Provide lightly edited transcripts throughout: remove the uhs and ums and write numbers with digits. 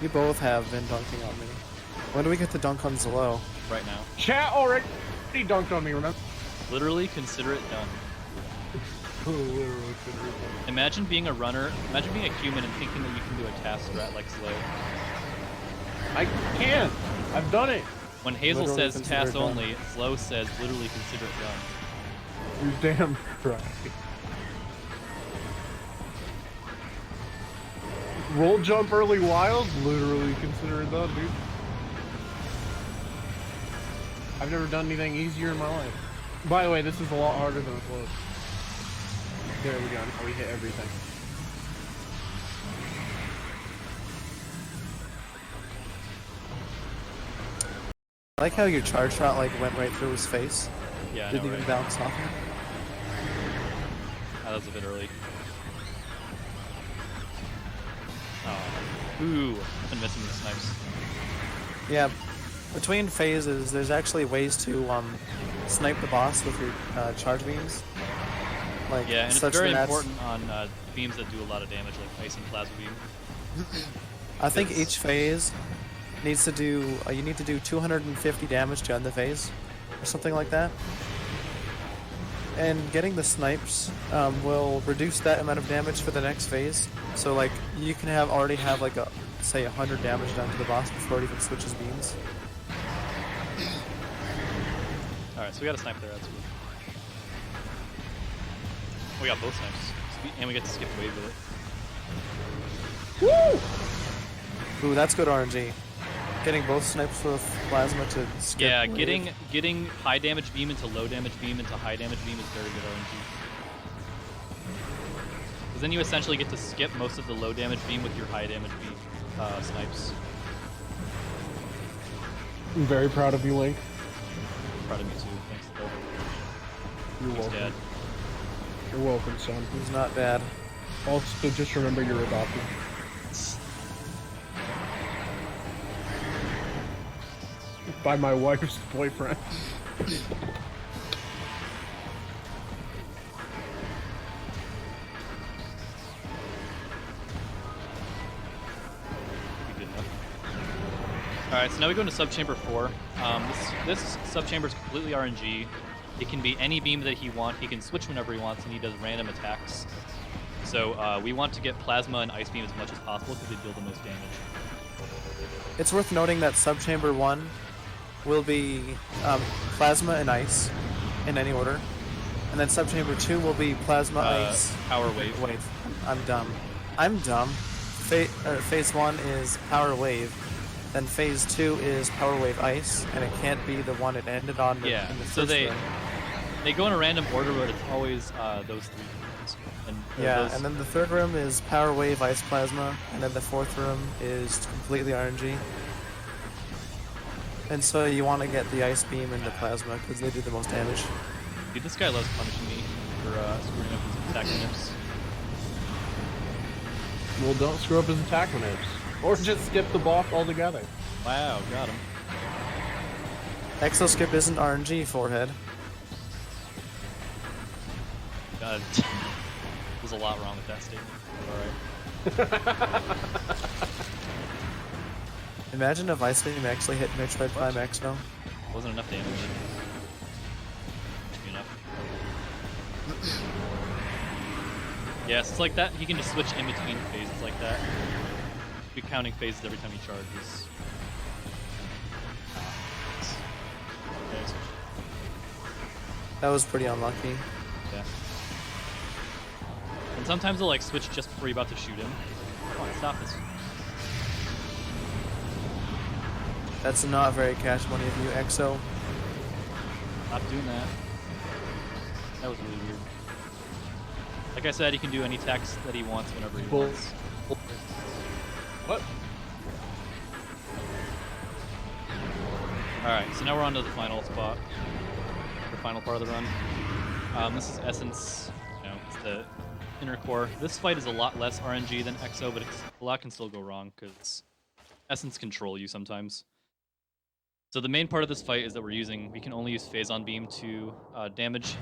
You both have been dunking on me. When do we get to dunk on Zelo? Right now. Chat already dunked on me, remember? Literally consider it done. Literally consider it done. Imagine being a runner, imagine being a human and thinking that you can do a task strat like Slow. I can! I've done it! When Hazel Literally says consider it task done. only, Slow says literally consider it done. You're damn right. Roll jump early wild? Literally consider it done, dude. I've never done anything easier in my life. By the way, this is a lot harder than it was. There we go, now we hit everything. I like how your charge shot like went right through his face. Yeah, I Didn't know, even right? bounce off him. That was a bit early. Oh. Ooh, I've been missing the snipes. Yeah, between phases, there's actually ways to snipe the boss with your charge beams. Like, Yeah, and it's such very that important on beams that do a lot of damage, like Ice and Plasma Beam. I think each phase needs to do. You need to do 250 damage to end the phase, or something like that. And getting the snipes will reduce that amount of damage for the next phase. So like you can already have like say 100 damage done to the boss before it even switches beams. Alright, so we got a snipe there, that's good. We got both snipes, and we get to skip wave with it. Woo! Ooh, that's good RNG. Getting both snipes with plasma to skip. Yeah, wave. getting high damage beam into low damage beam into high damage beam is very good RNG. Because then you essentially get to skip most of the low damage beam with your high damage beam snipes. I'm very proud of you, Link. Proud of me too, thanks Phil. You're Thanks, welcome. Dad. You're welcome, son. He's not bad. Also, just remember you're adopted. By my wife's boyfriend. Be good enough. Alright, so now we go into subchamber 4. This subchamber is completely RNG. It can be any beam that he wants. He can switch whenever he wants, and he does random attacks. So we want to get Plasma and Ice Beam as much as possible because they deal the most damage. It's worth noting that subchamber 1 will be plasma and ice in any order, and then subchamber 2 will be plasma, ice, Power Wave. Wait, I'm dumb. I'm dumb. Phase 1 is power wave, then phase 2 is power wave ice, and it can't be the one it ended on. Yeah, in the so first they room. they go in a random order, but it's always those three rooms. Yeah, and then the third room is power wave ice plasma, and then the fourth room is completely RNG. And so you want to get the ice beam and the plasma because they do the most damage. Dude, this guy loves punishing me for screwing up his attack nips. Well, don't screw up his attack nips. Or just skip the boss altogether. Wow, got him. Exoskip isn't RNG, forehead. God, there's a lot wrong with that statement. Alright. Imagine if Ice Beam actually hit Metroid Prime X though. Wasn't enough damage. Should be enough. Yes, it's like that. He can just switch in between phases like that. Be counting phases every time he charges. Okay, That was pretty unlucky. yeah. And sometimes they'll like switch just before you're about to shoot him. Come on, stop this. That's not very cash money of you, Exo. Not doing that. That was really weird. Like I said, he can do any text that he wants whenever he wants. What? Alright, so now we're on to the final spot. The final part of the run. This is Essence. You know, it's the inner core. This fight is a lot less RNG than EXO, but a lot can still go wrong because Essence control you sometimes. So the main part of this fight is that we can only use Phazon Beam to damage,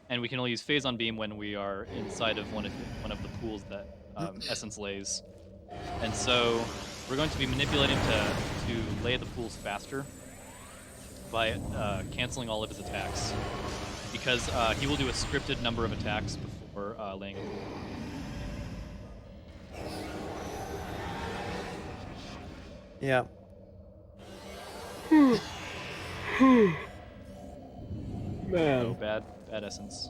and we can only use Phazon Beam when we are inside of one of the pools that Essence lays. And so we're going to be manipulating him to lay the pools faster by canceling all of his attacks, because he will do a scripted number of attacks before laying a pool. Yeah. Man. Oh, bad essence.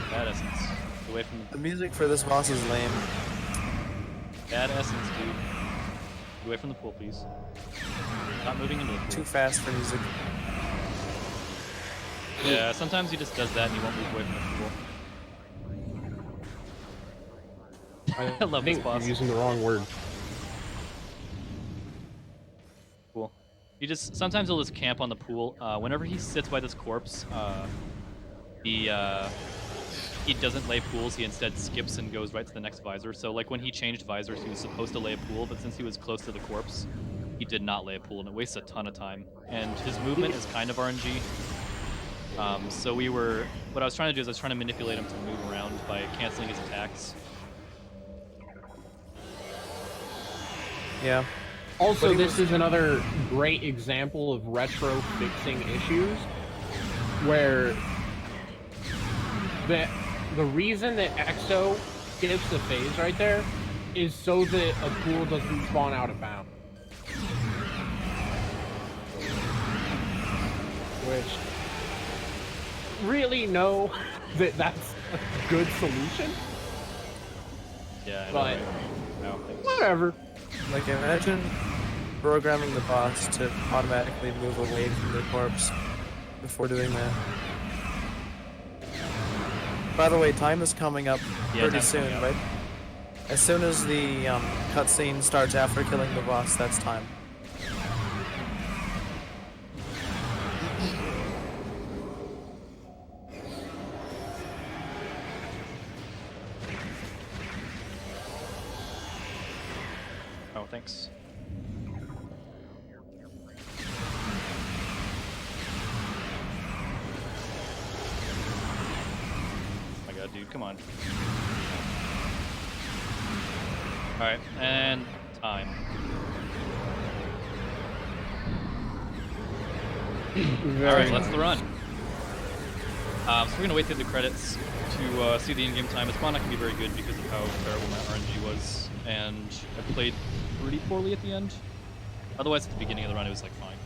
Bad essence. Get away from The music for this boss is lame. bad essence, dude. Get away from the pool, please. Not moving into the pool. Too fast for music. Yeah, sometimes he just does that and he won't move away from the pool. I love this think boss. you're using the wrong word. Cool. Sometimes he'll just camp on the pool. Whenever he sits by this corpse, he doesn't lay pools. He instead skips and goes right to the next visor. So like when he changed visors, he was supposed to lay a pool, but since he was close to the corpse, he did not lay a pool, and it wastes a ton of time. And his movement is kind of RNG. So what I was trying to do is I was trying to manipulate him to move around by canceling his attacks. Yeah. Also, this is another great example of retro fixing issues, where the reason that EXO skips the phase right there is so that a pool doesn't spawn out of bounds. Which, really, no, that's a good solution. Yeah, I know, But right? No, thanks. whatever. Like, imagine programming the boss to automatically move away from the corpse before doing that. By the way, time is coming up Yeah, pretty time's soon, coming up. right? As soon as the cutscene starts after killing the boss, that's time. Oh, thanks. Oh my god, dude, come on. Alright, and time. Alright, that's the run. So we're gonna wait through the credits to see the in-game time. It's probably not gonna be very good because of how terrible my RNG was, and I played pretty poorly at the end. Otherwise, at the beginning of the run, it was like fine.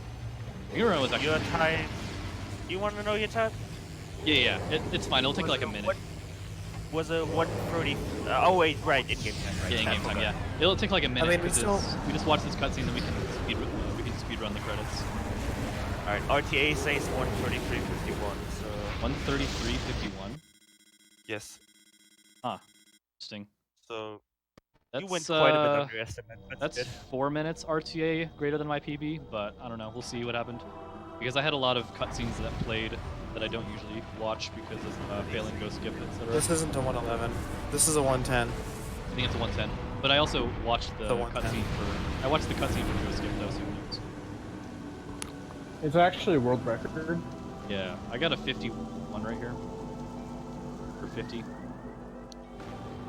The beginning of the run was actually. Your time. You want to know your time? Yeah, it's fine. It'll take like a minute. What was a 1:30? Oh wait, right, in-game time, right? Yeah, in-game time. Yeah, it'll take like a minute. We just watch this cutscene, then we can speed run the credits. All right, RTA says 1:33:51. So 1:33:51. yes. Huh. Interesting. So That's, you went quite a bit under your estimate. That's good. 4 minutes RTA greater than my PB, but I don't know. We'll see what happened. Because I had a lot of cutscenes that played that I don't usually watch because of failing go skip, etc. This isn't a 111. This is a 110. I think it's a 110. But I also watched the 110. cutscene for. I watched the cutscene for go skip though, so who knows? It's actually a world record. Yeah, I got a 51 right here. For 50.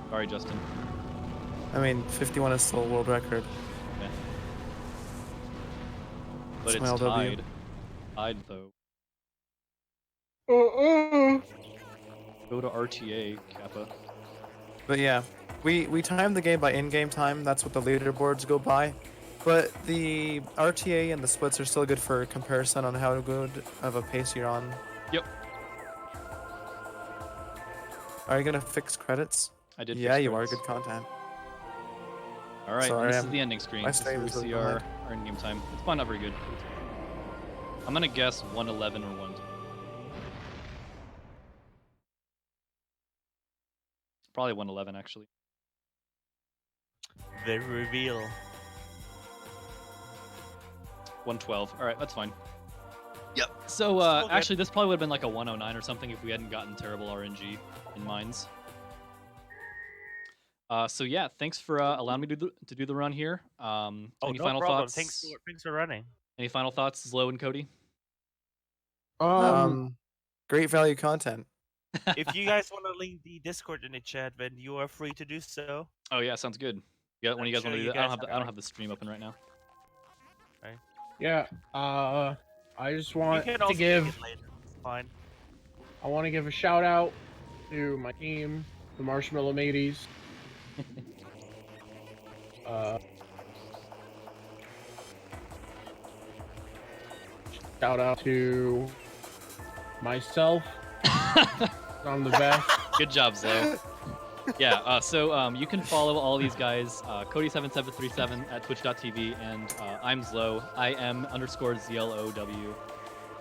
Sorry, Justin. I mean, 51 is still a world record. Yeah. But It's my it's LW. tied. Tied though. Go to RTA, Kappa. But yeah, we time the game by in-game time. That's what the leaderboards go by. But the RTA and the splits are still good for comparison on how good of a pace you're on. Yep. Are you gonna fix credits? I did. Yeah, fix you are. credits. Good content. All right, Sorry, and this is the ending screen. my This is stream where we is really see our in-game time. It's probably not very good. But it's okay. I'm gonna guess 111 or 1. Probably 111 actually. The reveal. 112. All right, that's fine. Yep. So Still good. actually, this probably would have been like a 109 or something if we hadn't gotten terrible RNG in mines. So yeah, thanks for allowing me to do the run here. Oh, Any no final problem. thoughts? Thanks for running. Any final thoughts, Zlo and Cody? Great value content. If you guys want to link the Discord in the chat, then you are free to do so. Oh yeah, sounds good. Yeah, when I'm you guys sure want to do you that, I don't guys have have I don't like- have the stream open right now. Yeah. I just You want can to also give. make it later. It's fine. I want to give a shout out to my team, the Marshmallow Mateys. Shout out to myself. I'm the best. Good job, Zlo. Yeah, so you can follow all these guys, Cody7737 at twitch.tv, and I'm Zlo. I am _ZLOW,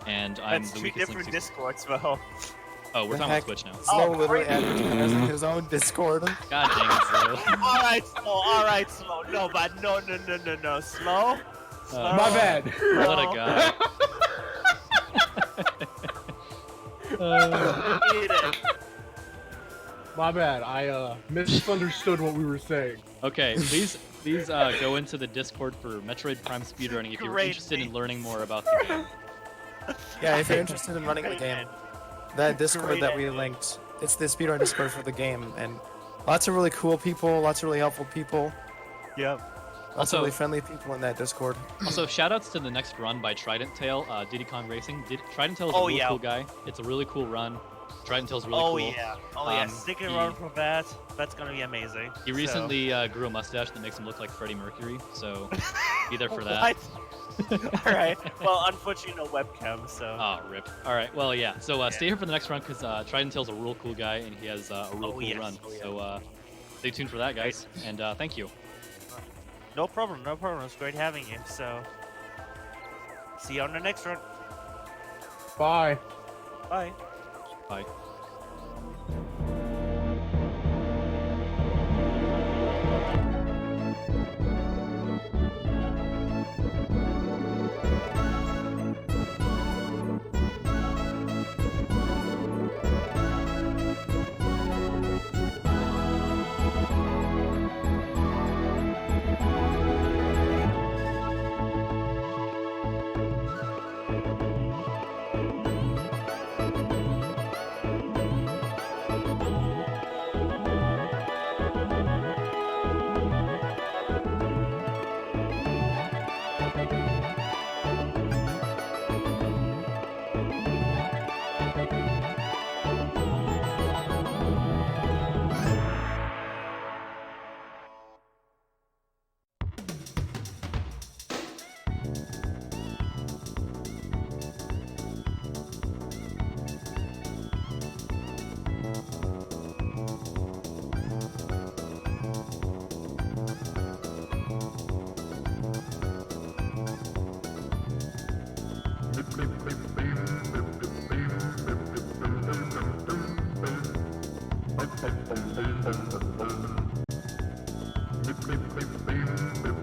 and I'm That's the two weakest different link. Discords, though. Oh, we're The talking heck? about Twitch now. Slow literally great. advertising his own Discord. God dang it, Zlo. all right, slow. No, but no, slow. Slow. My bad. What a guy. Eat it. My bad. I misunderstood what we were saying. Okay, please go into the Discord for Metroid Prime speedrunning if you're Great interested in name. learning more about the game. Yeah, if you're interested in running the game, that Discord Great that we idea. linked, it's the speedrun Discord for the game, and lots of really cool people, lots of really helpful people, Yep. lots Also- of really friendly people in that Discord. Also, shoutouts to the next run by Trident Tail, Diddy Kong Racing. Trident Tail is a Oh, really yeah. cool guy. It's a really cool run. Trident Tail's really Oh cool. yeah. Oh yeah. Um, Stick he- around for that. That's gonna be amazing. He So- recently grew a mustache that makes him look like Freddie Mercury, so be there for that. What? Alright. Well, unfortunately, no webcam, so. Oh, rip. All right, well, yeah. So stay here for the next run because Trident Tail's a real cool guy and he has a real cool yes. run. Oh, yeah. So stay tuned for that, guys. And thank you. No problem. No problem. It's great having you. So. See you on the next run. Bye. Bye. Bye. Beep, beep, beep, beep, beep.